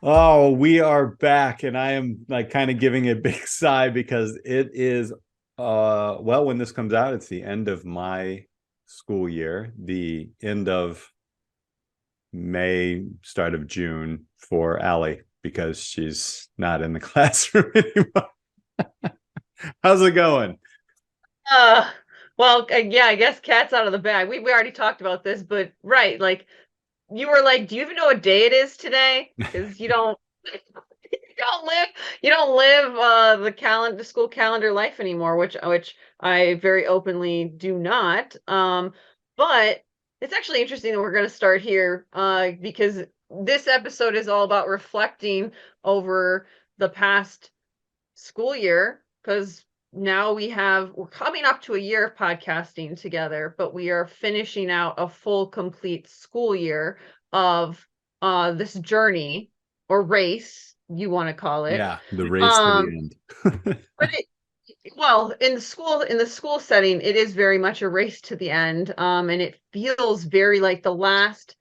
Oh, we are back, and I am like kind of giving a big sigh because it is well, when this comes out, it's the end of my school year, the end of May, start of June for Allie because she's not in the classroom anymore. How's it going? Uh, yeah, I guess cat's out of the bag. We already talked about this, but right, like you were like, do you even know what day it is today? Because you don't you don't live the school calendar life anymore, which I very openly do not. But it's actually interesting that we're going to start here because this episode is all about reflecting over the past school year because now we're coming up to a year of podcasting together, but we are finishing out a full complete school year of this journey or race, you want to call it. Yeah, the race to the Um, end. but well, in the school setting, it is very much a race to the end. And it feels very like the last,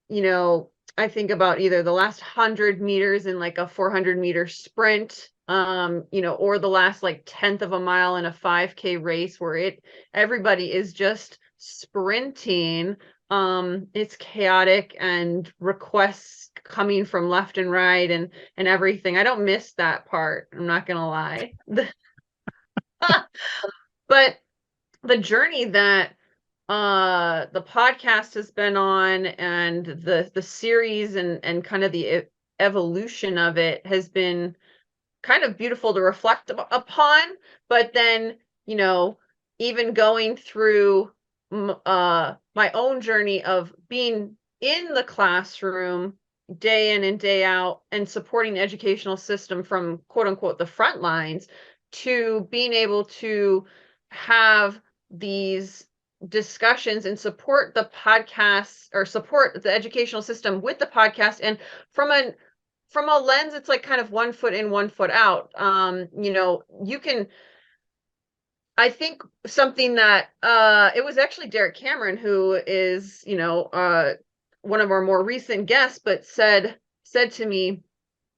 you know, I think about either the last 100 meters in like a 400-meter sprint, or the last like tenth of a mile in a 5K race where everybody is just sprinting. It's chaotic and requests coming from left and right and everything. I don't miss that part. I'm not gonna lie. But the journey that the podcast has been on and the series and kind of the evolution of it has been kind of beautiful to reflect upon, but then even going through my own journey of being in the classroom day in and day out and supporting the educational system from quote unquote the front lines to being able to have these discussions and support the podcast or support the educational system with the podcast, and from a lens it's like kind of 1 foot in 1 foot out. You can, I think something that it was actually Derek Cameron, who is one of our more recent guests, but said to me,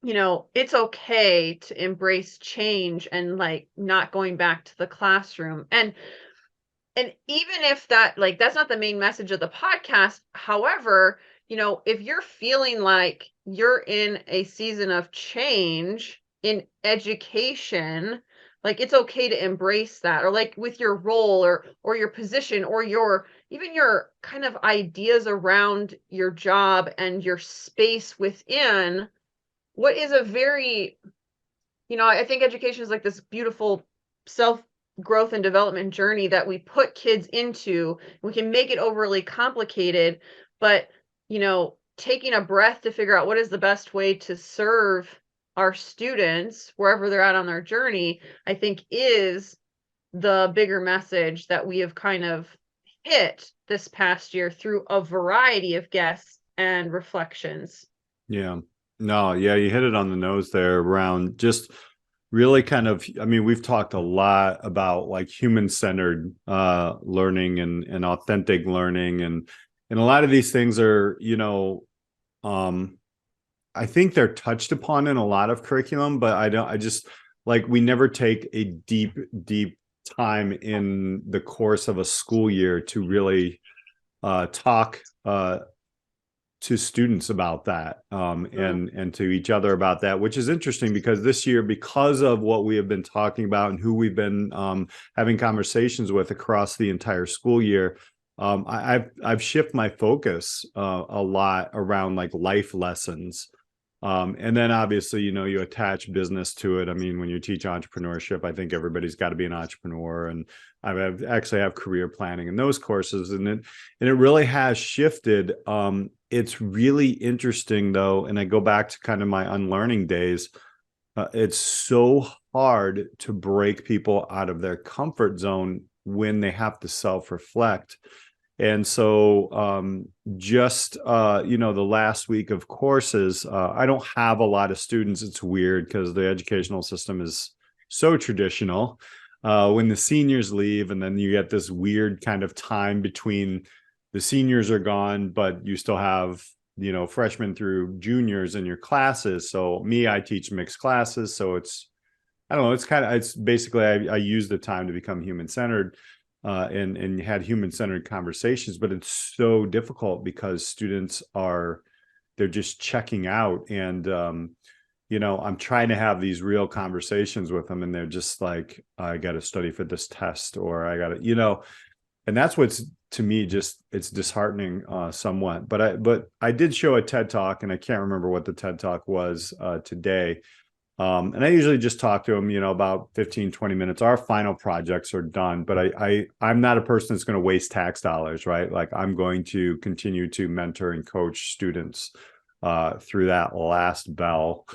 it's okay to embrace change and like not going back to the classroom. And even if that, like, that's not the main message of the podcast, however, if you're feeling like you're in a season of change in education, like it's okay to embrace that, or like with your role or your position or your even your kind of ideas around your job and your space within what is a very, I think education is like this beautiful self growth and development journey that we put kids into. We can make it overly complicated, but, taking a breath to figure out what is the best way to serve our students wherever they're at on their journey, I think is the bigger message that we have kind of hit this past year through a variety of guests and reflections. Yeah. No, yeah, you hit it on the nose there around just really kind of, I mean, we've talked a lot about like human-centered learning and authentic learning, and a lot of these things are, um I think they're touched upon in a lot of curriculum, but I just like we never take a deep time in the course of a school year to really talk to students about that, Mm. and to each other about that, which is interesting because this year, because of what we have been talking about and who we've been having conversations with across the entire school year, I've shifted my focus a lot around like life lessons. And then obviously, you attach business to it. I mean, when you teach entrepreneurship, I think everybody's got to be an entrepreneur. And actually have career planning in those courses. And it really has shifted. It's really interesting though. And I go back to kind of my unlearning days. It's so hard to break people out of their comfort zone when they have to self-reflect. And so just the last week of courses, I don't have a lot of students. It's weird because the educational system is so traditional. When the seniors leave, and then you get this weird kind of time between the seniors are gone, but you still have freshmen through juniors in your classes. So me, I teach mixed classes. So I don't know, it's basically, I use the time to become human-centered, and had human-centered conversations, but it's so difficult because students they're just checking out. And, I'm trying to have these real conversations with them, and they're just like, I got to study for this test, or I got to, and that's what's, to me, just, it's disheartening, somewhat. But I did show a TED Talk, and I can't remember what the TED Talk was, today. And I usually just talk to them, about 15, 20 minutes. Our final projects are done, but I'm not a person that's going to waste tax dollars, right? Like, I'm going to continue to mentor and coach students through that last bell.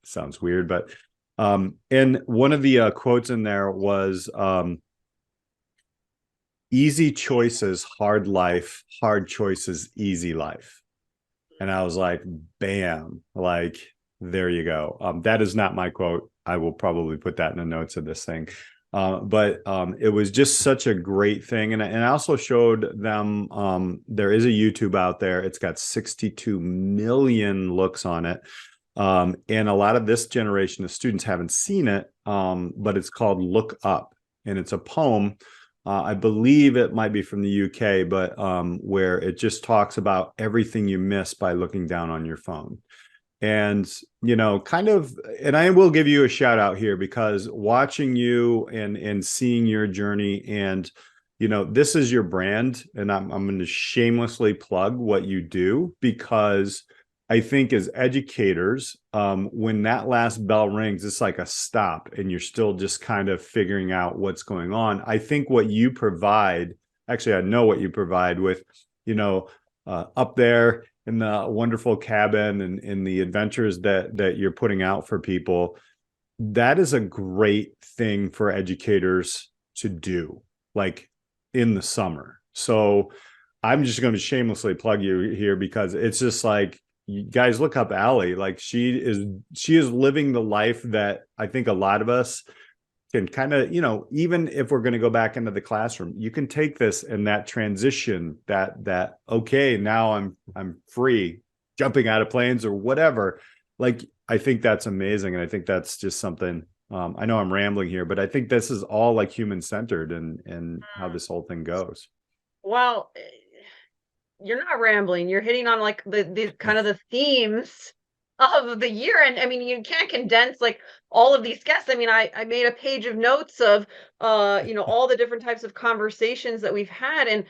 Sounds weird, but and one of the quotes in there was, easy choices, hard life, hard choices, easy life. And I was like, bam, like, there you go. That is not my quote. I will probably put that in the notes of this thing. But it was just such a great thing. And I also showed them, there is a YouTube out there. It's got 62 million looks on it. And a lot of this generation of students haven't seen it, but it's called Look Up. And it's a poem. I believe it might be from the UK, but where it just talks about everything you miss by looking down on your phone. And, kind of, and I will give you a shout out here, because watching you and seeing your journey, and, this is your brand, and I'm going to shamelessly plug what you do, because I think as educators, when that last bell rings, it's like a stop, and you're still just kind of figuring out what's going on. I think what you provide, actually, I know what you provide with, up there in the wonderful cabin, and in the adventures that you're putting out for people, that is a great thing for educators to do, like, in the summer. So I'm just going to shamelessly plug you here, because it's just like, you guys, look up Alli. Like, she is living the life that I think a lot of us can kind of, even if we're going to go back into the classroom, you can take this, and that transition, that okay, now I'm free, jumping out of planes or whatever. Like, I think that's amazing. And I think that's just something, I know I'm rambling here, but I think this is all like human-centered, and how this whole thing goes. Well, you're not rambling. You're hitting on like the kind of the themes of the year. And I mean, you can't condense like all of these guests. I mean, I made a page of notes of all the different types of conversations that we've had. And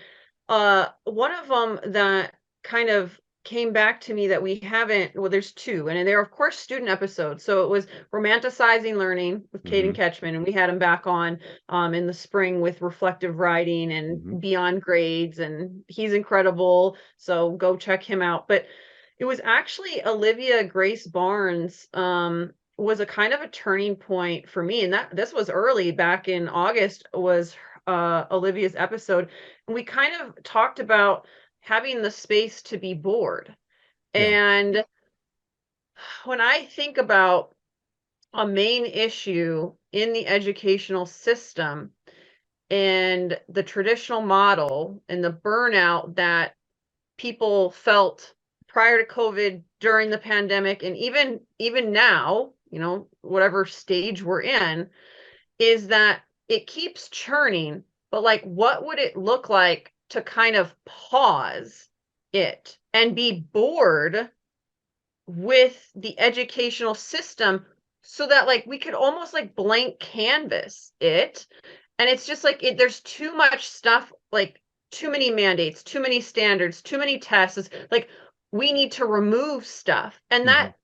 one of them that kind of came back to me that we haven't, well, there's two, and they're of course student episodes. So it was romanticizing learning with Caden Ketchman, and we had him back on in the spring with reflective writing and beyond grades, and he's incredible. So go check him out. But it was actually Olivia Grace Barnes was a kind of a turning point for me, and that this was early back in August was Olivia's episode, and we kind of talked about having the space to be bored. Yeah. And when I think about a main issue in the educational system and the traditional model and the burnout that people felt prior to COVID, during the pandemic, and even now, whatever stage we're in, is that it keeps churning. But like, what would it look like to kind of pause it and be bored with the educational system, so that like we could almost like blank canvas it? And it's just like there's too much stuff, like too many mandates, too many standards, too many tests. It's like we need to remove stuff. And that,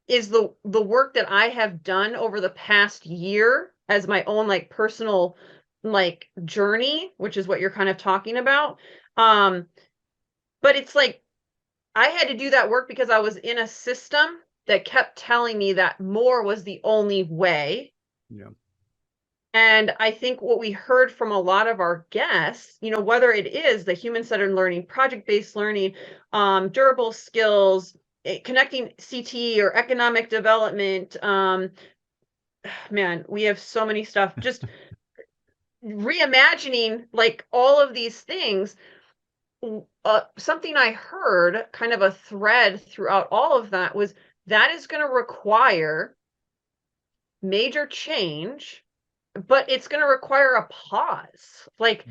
is the work that I have done over the past year as my own like personal like journey, which is what you're kind of talking about. But it's like I had to do that work because I was in a system that kept telling me that more was the only way. Yeah. And I think what we heard from a lot of our guests, whether it is the human-centered learning, project-based learning, durable skills, connecting CT or economic development, man, we have so many stuff. Just reimagining like all of these things. something I heard, kind of a thread throughout all of that, was that is going to require major change, but it's going to require a pause. Like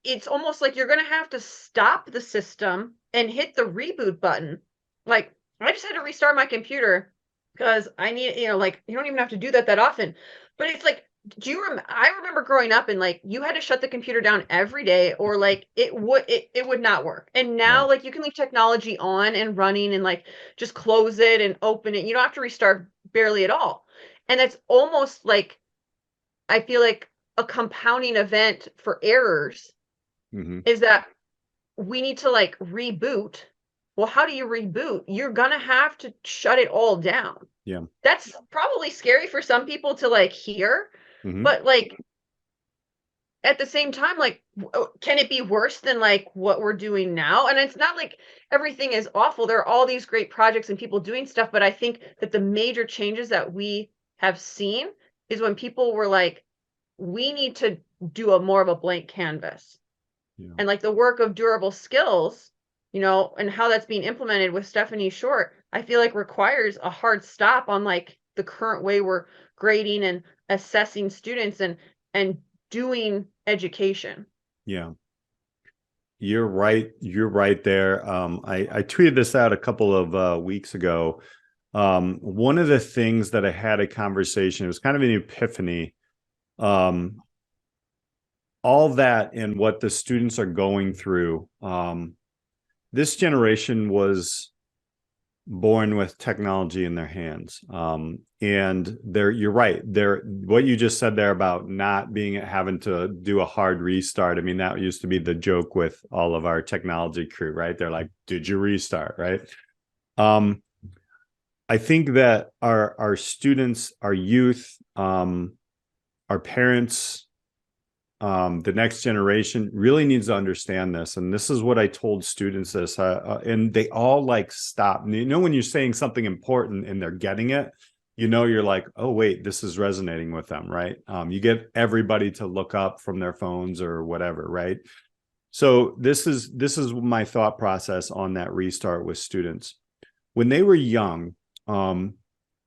it's almost like you're going to have to stop the system and hit the reboot button. Like I just had to restart my computer because I need, like you don't even have to do that often. But it's like, I remember growing up and like you had to shut the computer down every day, or like it would not work. And now Right. like you can leave technology on and running and like just close it and open it. You don't have to restart barely at all. And it's almost like I feel like a compounding event for errors Mm-hmm. is that we need to like reboot. Well, how do you reboot? You're gonna have to shut it all down. Yeah. That's probably scary for some people to like hear, Mm-hmm. but like at the same time, like can it be worse than like what we're doing now? And it's not like everything is awful. There are all these great projects and people doing stuff, but I think that the major changes that we have seen is when people were like, we need to do a more of a blank canvas. Yeah. And like the work of durable skills, and how that's being implemented with Stephanie Short, I feel like requires a hard stop on like the current way we're grading and assessing students and doing education. Yeah. You're right. You're right there. I tweeted this out a couple of weeks ago. One of the things that I had a conversation, it was kind of an epiphany. All that and what the students are going through. This generation was born with technology in their hands. And you're right. What you just said there about not having to do a hard restart. I mean, that used to be the joke with all of our technology crew, right? They're like, did you restart? Right. I think that our students, our youth, our parents, the next generation really needs to understand this. And this is what I told students this, and they all like stop. When you're saying something important and they're getting it, you're like, oh, wait, this is resonating with them, right? You get everybody to look up from their phones or whatever, right? So this is my thought process on that restart with students. When they were young, and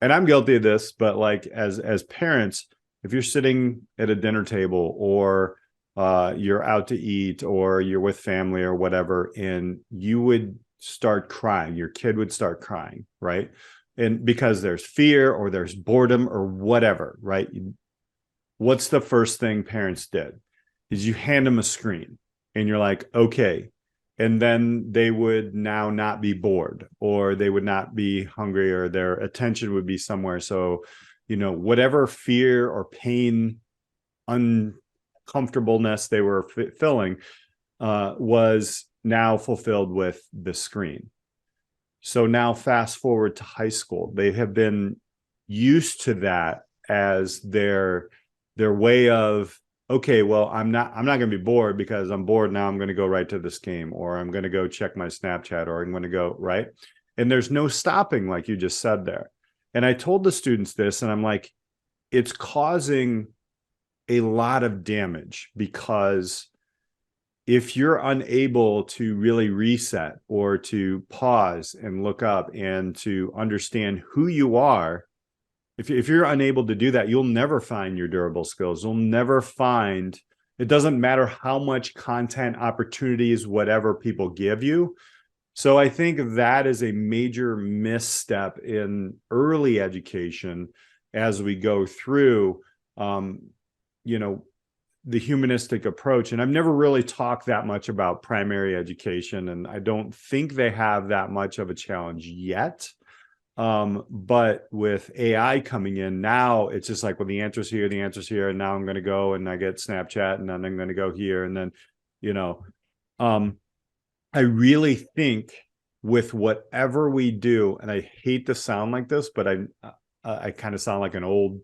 I'm guilty of this, but like as parents, if you're sitting at a dinner table or you're out to eat or you're with family or whatever, and you would start crying, your kid would start crying, right? And because there's fear or there's boredom or whatever, right? What's the first thing parents did? Is you hand them a screen and you're like, okay. And then they would now not be bored or they would not be hungry or their attention would be somewhere. So whatever fear or pain, uncomfortableness they were feeling was now fulfilled with the screen. So now fast forward to high school, they have been used to that as their way of, okay, well, I'm not going to be bored because I'm bored now. I'm going to go right to this game, or I'm going to go check my Snapchat, or I'm going to go right. And there's no stopping, like you just said there. And I told the students this, and I'm like, it's causing a lot of damage, because if you're unable to really reset or to pause and look up and to understand who you are, if you're unable to do that, you'll never find your durable skills. You'll never find, it doesn't matter how much content, opportunities, whatever people give you. So I think that is a major misstep in early education as we go through, the humanistic approach. And I've never really talked that much about primary education, and I don't think they have that much of a challenge yet. But with AI coming in now, it's just like, well, the answer's here, and now I'm going to go and I get Snapchat, and then I'm going to go here. And then, I really think with whatever we do, and I hate to sound like this, but I kind of sound like an old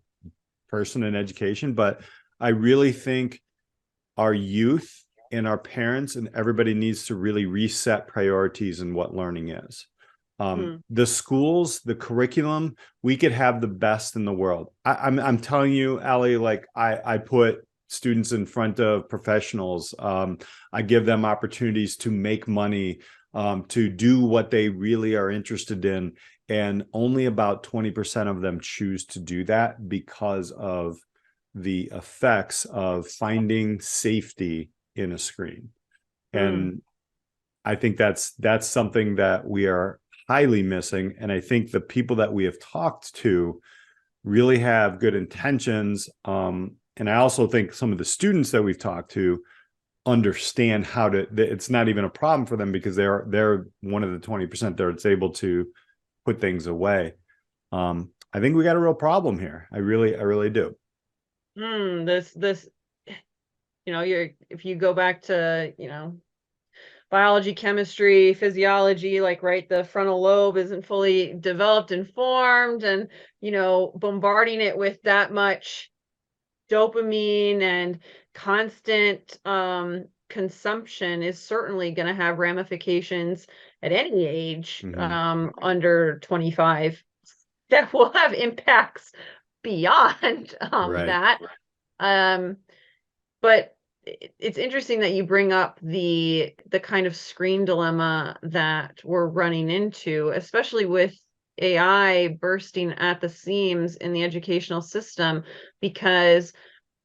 person in education, but I really think our youth and our parents and everybody needs to really reset priorities in what learning is. The schools, the curriculum, we could have the best in the world. I'm telling you, Alli, like I put students in front of professionals. I give them opportunities to make money, to do what they really are interested in. And only about 20% of them choose to do that because of the effects of finding safety in a screen. And I think that's something that we are highly missing. And I think the people that we have talked to really have good intentions. And I also think some of the students that we've talked to understand how to, it's not even a problem for them because they're one of the 20% that's able to put things away. I think we got a real problem here. I really do. This, if you go back to, biology, chemistry, physiology, like, right, the frontal lobe isn't fully developed and formed, and, bombarding it with that much dopamine and constant consumption is certainly going to have ramifications at any age under 25 that will have impacts beyond that. But it's interesting that you bring up the kind of screen dilemma that we're running into, especially with AI bursting at the seams in the educational system, because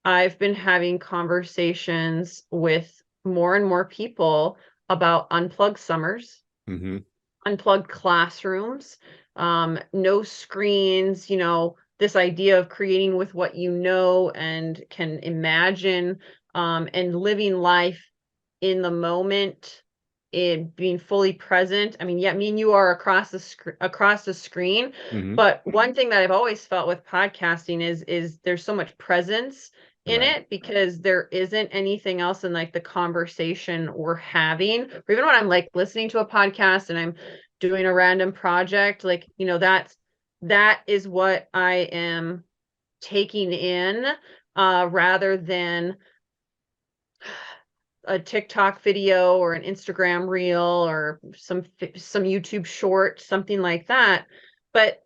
I've been having conversations with more and more people about unplugged summers, unplugged classrooms, no screens, this idea of creating with what you know and can imagine, and living life in the moment, it being fully present. I mean, yeah, me and you are across the screen, but one thing that I've always felt with podcasting is there's so much presence in it, because there isn't anything else in like the conversation we're having, or even when I'm like listening to a podcast and I'm doing a random project, like, that is what I am taking in, rather than a TikTok video or an Instagram reel or some YouTube short, something like that. But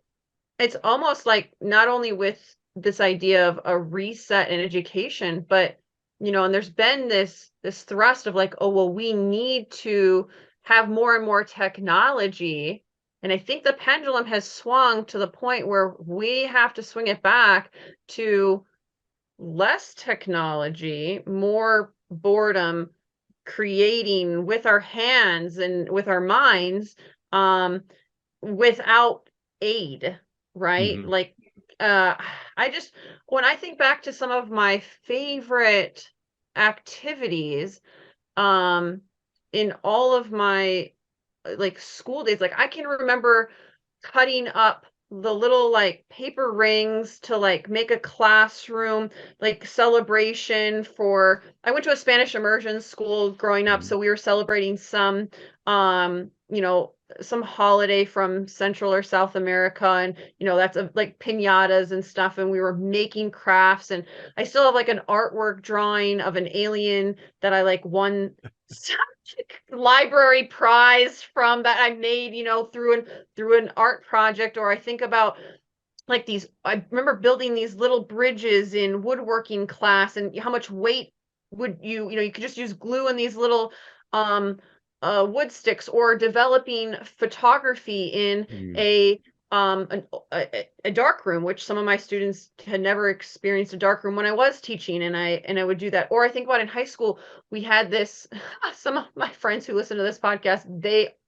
it's almost like not only with this idea of a reset in education, but, and there's been this thrust of like, oh, well, we need to have more and more technology. And I think the pendulum has swung to the point where we have to swing it back to less technology, more boredom, creating with our hands and with our minds, without aid, right? Like, when I think back to some of my favorite activities, in all of my like school days, like I can remember cutting up the little like paper rings to like make a classroom like celebration for, I went to a Spanish immersion school growing up, so we were celebrating some some holiday from Central or South America, and that's like piñatas and stuff, and we were making crafts, and I still have like an artwork drawing of an alien that I like won library prize from, that I made through an art project. Or I think about like I remember building these little bridges in woodworking class, and how much weight would you could just use glue and these little wood sticks, or developing photography in a dark room, which some of my students had never experienced a dark room when I was teaching, and I would do that. Or I think about in high school, we had this, some of my friends who listen to this podcast,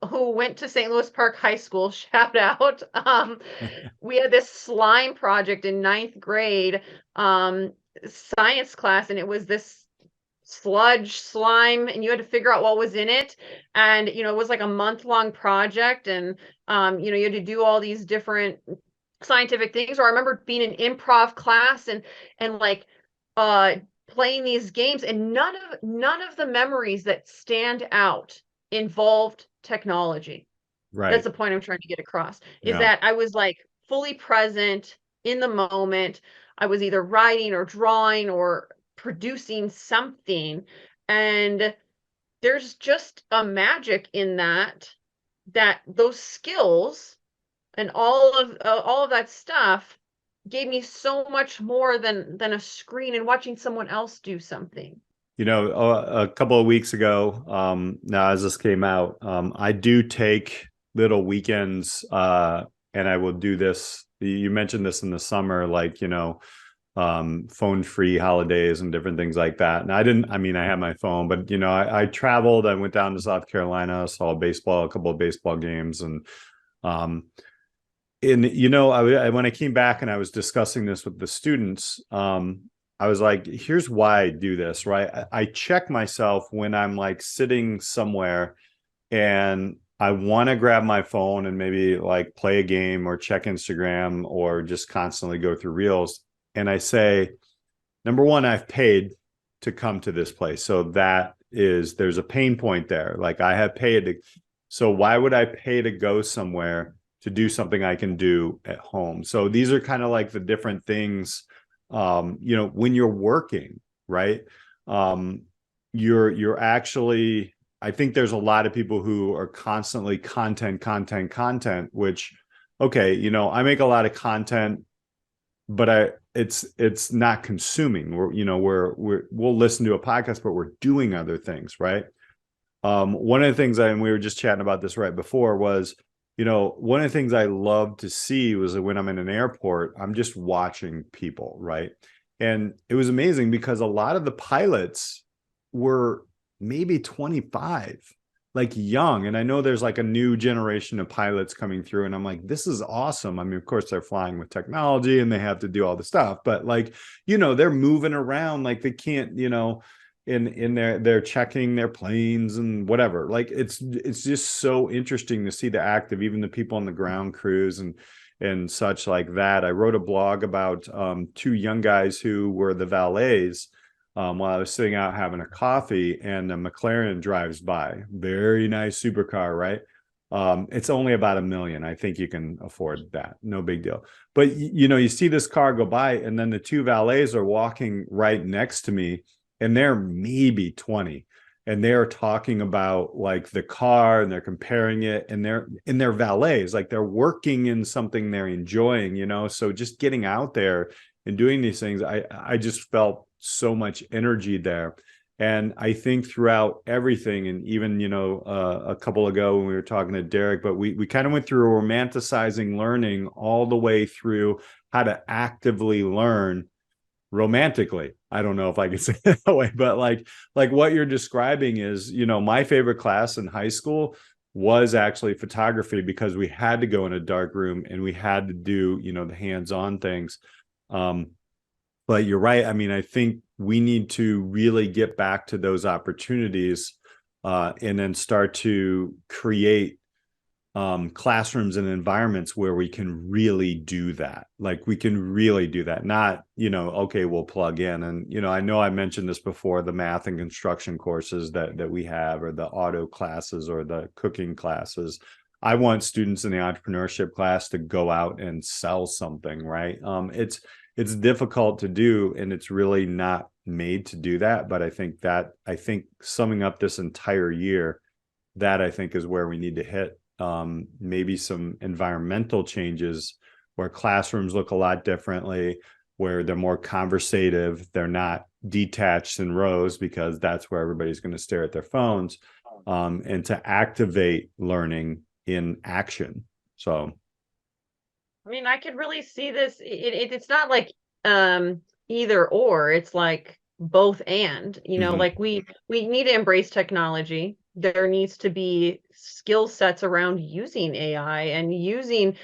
who went to St. Louis Park High School, shout out, we had this slime project in 9th grade science class, and it was this sludge slime, and you had to figure out what was in it, and it was like a month-long project, and you had to do all these different scientific things. Or I remember being in improv class and like playing these games, and none of the memories that stand out involved technology. That's the point I'm trying to get across, is that I was like fully present in the moment. I was either writing or drawing or producing something, and there's just a magic in that those skills and all of that stuff gave me so much more than a screen and watching someone else do something. A couple of weeks ago, now as this came out, I do take little weekends, and I will do this. You mentioned this in the summer, like, phone free holidays and different things like that. And I mean, I had my phone, but, I traveled, I went down to South Carolina, saw a couple of baseball games. Um, when I came back and I was discussing this with the students, I was like, here's why I do this, right? I check myself when I'm like sitting somewhere and I want to grab my phone and maybe like play a game or check Instagram or just constantly go through reels. And I say, number one, I've paid to come to this place. So there's a pain point there. Like I have paid so why would I pay to go somewhere to do something I can do at home? So these are kind of like the different things, when you're working, right? You're actually, I think there's a lot of people who are constantly content, which, okay, I make a lot of content, but it's not consuming. We'll listen to a podcast, but we're doing other things, right? One of the things and we were just chatting about this right before was, one of the things I love to see was that when I'm in an airport, I'm just watching people, right? And it was amazing because a lot of the pilots were maybe 25, like young. And I know there's like a new generation of pilots coming through, and I'm like, this is awesome. I mean, of course they're flying with technology and they have to do all the stuff, but like, they're moving around like they can't, in they're checking their planes and whatever. Like it's just so interesting to see the active, even the people on the ground crews and such like that. I wrote a blog about two young guys who were the valets while I was sitting out having a coffee, and a McLaren drives by. Very nice supercar, right? It's only about $1 million. I think you can afford that. No big deal. But you see this car go by, and then the two valets are walking right next to me, and they're maybe 20, and they're talking about like the car, and they're comparing it, and they're valets, like they're working in something they're enjoying, so just getting out there and doing these things, I just felt so much energy there. And I think throughout everything, and even a couple ago when we were talking to Derek, but we kind of went through romanticizing learning all the way through how to actively learn romantically. I don't know if I can say it that way, but like what you're describing is, my favorite class in high school was actually photography, because we had to go in a dark room and we had to do, the hands-on things. But you're right. I mean, I think we need to really get back to those opportunities, and then start to create classrooms and environments where we can really do that. Like we can really do that. Not, okay, we'll plug in. And, I know I mentioned this before, the math and construction courses that we have, or the auto classes, or the cooking classes. I want students in the entrepreneurship class to go out and sell something, right? It's difficult to do, and it's really not made to do that. But I think summing up this entire year, that I think is where we need to hit. Maybe some environmental changes where classrooms look a lot differently, where they're more conversative, they're not detached in rows, because that's where everybody's going to stare at their phones, and to activate learning in action. So I mean, I could really see this. It's not like either or. It's like both and. Like we need to embrace technology. There needs to be skill sets around using AI and using,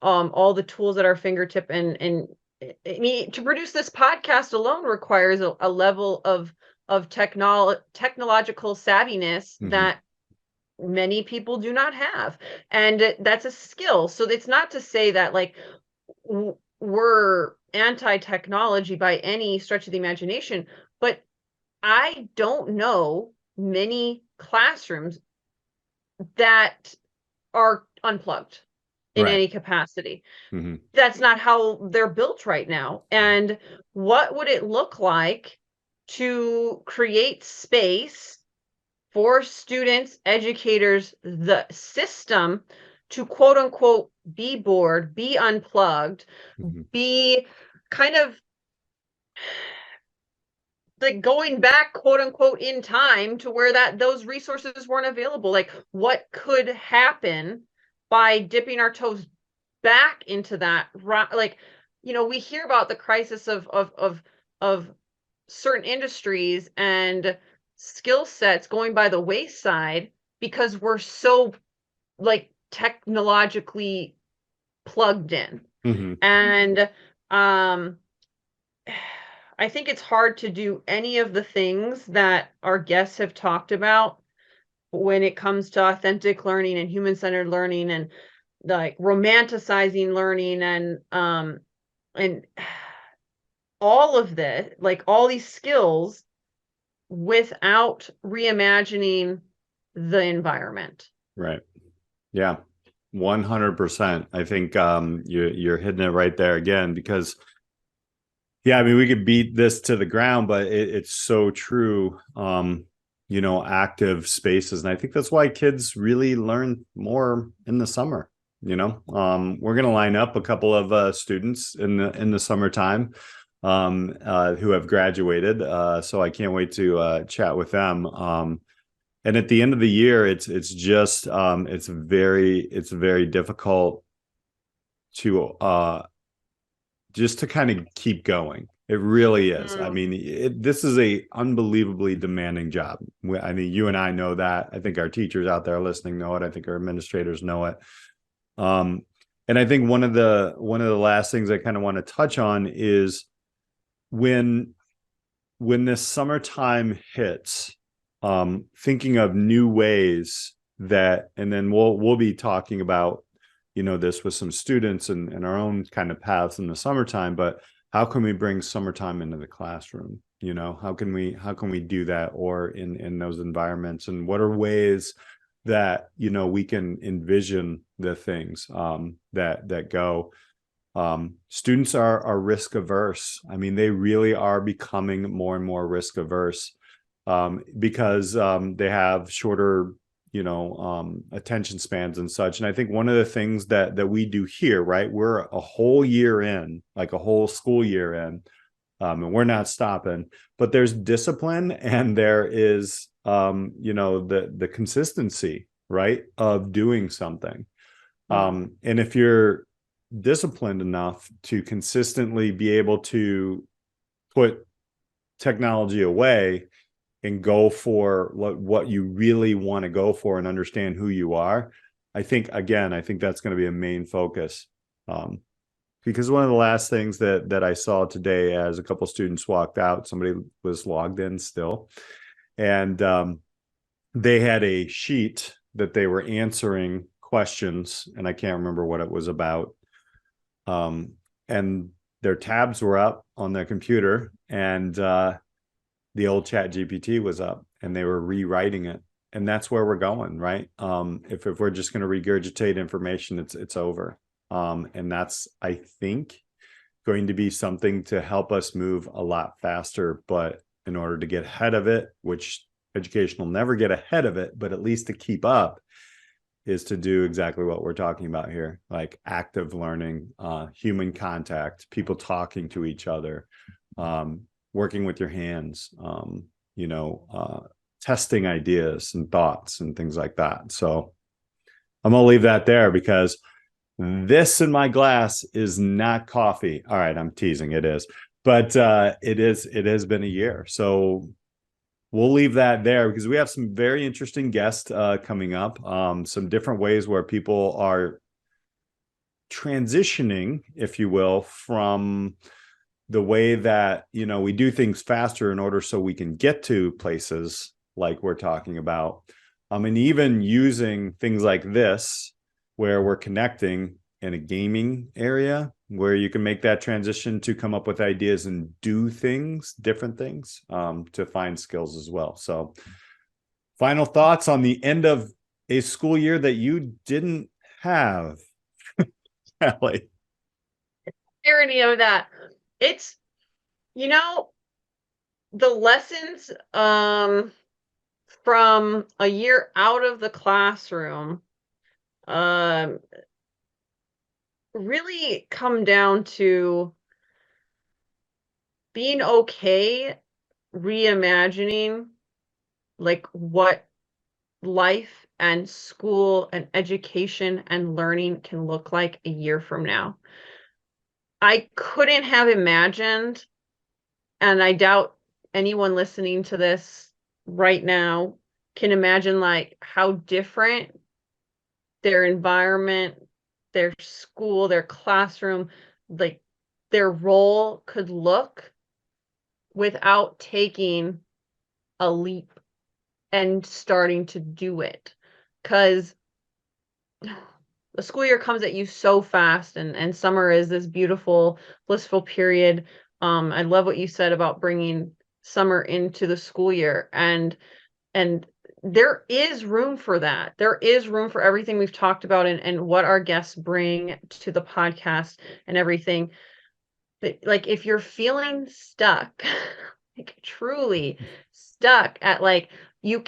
all the tools at our fingertip. And I mean, to produce this podcast alone requires a level of technological savviness that many people do not have, and that's a skill. So it's not to say that like we're anti-technology by any stretch of the imagination, but I don't know many classrooms that are unplugged in right. any capacity. That's not how they're built right now. And what would it look like to create space for students, educators, the system to quote unquote be bored, be unplugged, be kind of like going back, quote unquote, in time to where those resources weren't available. Like, what could happen by dipping our toes back into that? Like, we hear about the crisis of certain industries and skill sets going by the wayside because we're so like technologically plugged in. And I think it's hard to do any of the things that our guests have talked about when it comes to authentic learning and human-centered learning and like romanticizing learning and all of this, like all these skills without reimagining the environment. Right. Yeah. 100%. I think you're hitting it right there again, because yeah, I mean, we could beat this to the ground, but it's so true. Active spaces. And I think that's why kids really learn more in the summer. We're going to line up a couple of students in the summertime who have graduated. So I can't wait to chat with them. And at the end of the year, it's very difficult to just to kind of keep going. It really is. I mean, this is a unbelievably demanding job. I mean, you and I know that. I think our teachers out there listening know it. I think our administrators know it. And I think one of the last things I kind of want to touch on is when this summertime hits, thinking of new ways that, and then we'll be talking about this with some students and our own kind of paths in the summertime, but how can we bring summertime into the classroom? How can we do that, or in those environments, and what are ways that we can envision the things that go. Students are risk averse. I mean, they really are becoming more and more risk averse because they have shorter attention spans and such. And I think one of the things that we do here, right, we're a whole year in, like a whole school year in, and we're not stopping, but there's discipline and there is the consistency, right, of doing something. And if you're disciplined enough to consistently be able to put technology away and go for what you really want to go for and understand who you are, I think that's going to be a main focus. Because one of the last things that I saw today, as a couple students walked out, somebody was logged in still, and they had a sheet that they were answering questions, and I can't remember what it was about. And their tabs were up on their computer, and the old Chat GPT was up, and they were rewriting it. And that's where we're going, right? If we're just going to regurgitate information, it's over. And that's, I think, going to be something to help us move a lot faster. But in order to get ahead of it, which education will never get ahead of it, but at least to keep up, is to do exactly what we're talking about here, like active learning, human contact, people talking to each other, working with your hands, testing ideas and thoughts and things like that. So I'm going to leave that there, because this in my glass is not coffee. All right, I'm teasing, it is, but it has been a year. So we'll leave that there, because we have some very interesting guests coming up, some different ways where people are transitioning, if you will, from the way that, we do things faster in order so we can get to places like we're talking about. And even using things like this, where we're connecting in a gaming area, where you can make that transition to come up with ideas and do things, different things, to find skills as well. So final thoughts on the end of a school year that you didn't have, Alli? Irony of that. It's, the lessons from a year out of the classroom, really come down to being okay reimagining like what life and school and education and learning can look like a year from now. I couldn't have imagined, and I doubt anyone listening to this right now can imagine like how different their environment, their school, their classroom, like their role could look without taking a leap and starting to do it. Because the school year comes at you so fast, and summer is this beautiful, blissful period. I love what you said about bringing summer into the school year, and there is room for that. There is room for everything we've talked about and what our guests bring to the podcast and everything. But like if you're feeling stuck, like truly stuck at like you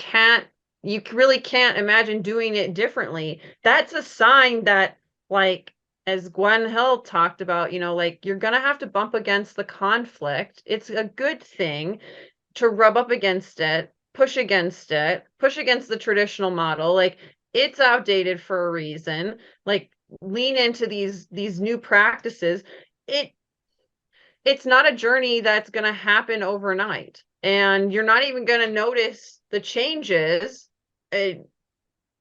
really can't imagine doing it differently, that's a sign that, like, as Gwen Hill talked about, like you're gonna have to bump against the conflict. It's a good thing to rub up against it, push against the traditional model. Like it's outdated for a reason. Like lean into these new practices. It's not a journey that's going to happen overnight, and you're not even going to notice the changes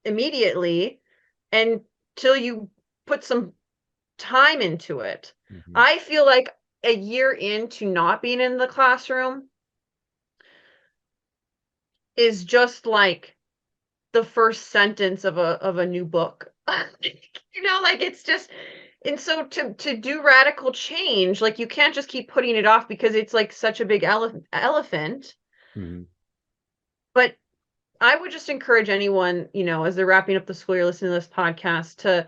immediately until you put some time into it. Mm-hmm. I feel like a year into not being in the classroom is just like the first sentence of a new book. Like it's just. And so to do radical change, like you can't just keep putting it off because it's like such a big elephant. Mm-hmm. But I would just encourage anyone, as they're wrapping up the school year listening to this podcast, to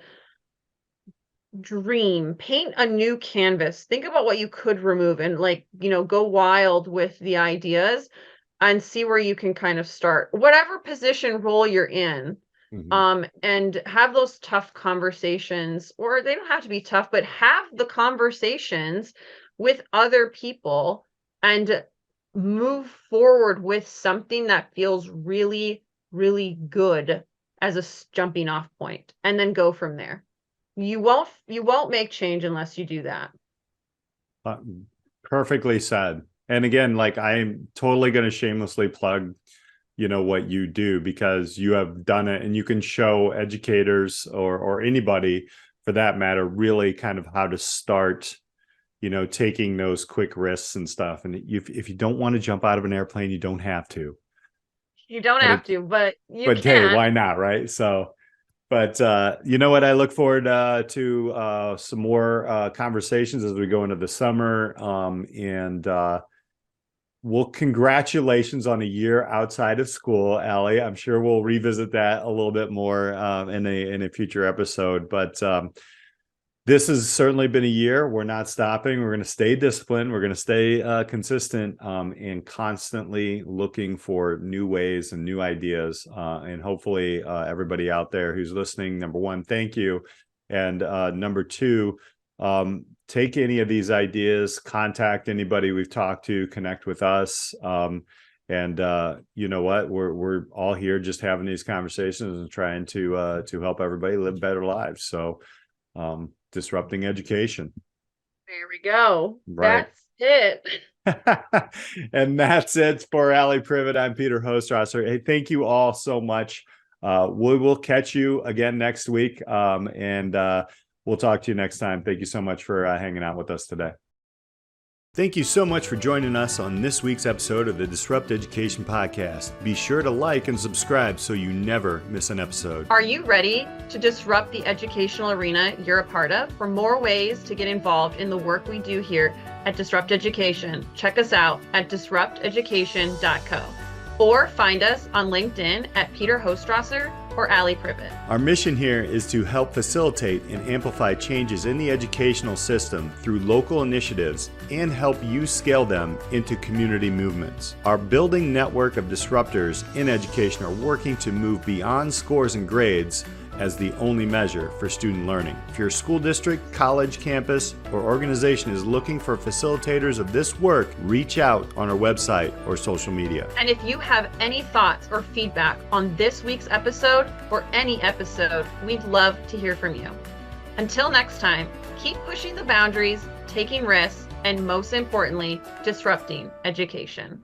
dream, paint a new canvas, think about what you could remove, and like, go wild with the ideas and see where you can kind of start, whatever position role you're in. Mm-hmm. And have those tough conversations, or they don't have to be tough, but have the conversations with other people and move forward with something that feels really, really good as a jumping off point, and then go from there. You won't make change unless you do that. Perfectly said. And again, like I'm totally going to shamelessly plug what you do, because you have done it, and you can show educators or anybody for that matter really kind of how to start taking those quick risks and stuff. And if you don't want to jump out of an airplane, you don't have to. You don't have to, but you can. Hey, why not, right? So but you know what, I look forward to some more conversations as we go into the summer, and well, congratulations on a year outside of school, Alli. I'm sure we'll revisit that a little bit more in a future episode. But this has certainly been a year. We're not stopping. We're going to stay disciplined. We're going to stay consistent, and constantly looking for new ways and new ideas. And hopefully everybody out there who's listening, number one, thank you. And number two, take any of these ideas, contact anybody we've talked to, connect with us. And you know what, we're all here just having these conversations and trying to help everybody live better lives. So disrupting education. There we go. Right. That's it. And that's it for Alli Privitt. I'm Peter Hostrawser. Hey, thank you all so much. We will catch you again next week. And we'll talk to you next time. Thank you so much for hanging out with us today. Thank you so much for joining us on this week's episode of the Disrupt Education Podcast. Be sure to like and subscribe so you never miss an episode. Are you ready to disrupt the educational arena you're a part of? For more ways to get involved in the work we do here at Disrupt Education, check us out at disrupteducation.co, or find us on LinkedIn at Peter Hostrawser or Alli Privitt. Our mission here is to help facilitate and amplify changes in the educational system through local initiatives and help you scale them into community movements. Our building network of disruptors in education are working to move beyond scores and grades as the only measure for student learning. If your school district, college, campus, or organization is looking for facilitators of this work, reach out on our website or social media. And if you have any thoughts or feedback on this week's episode or any episode, we'd love to hear from you. Until next time, keep pushing the boundaries, taking risks, and most importantly, disrupting education.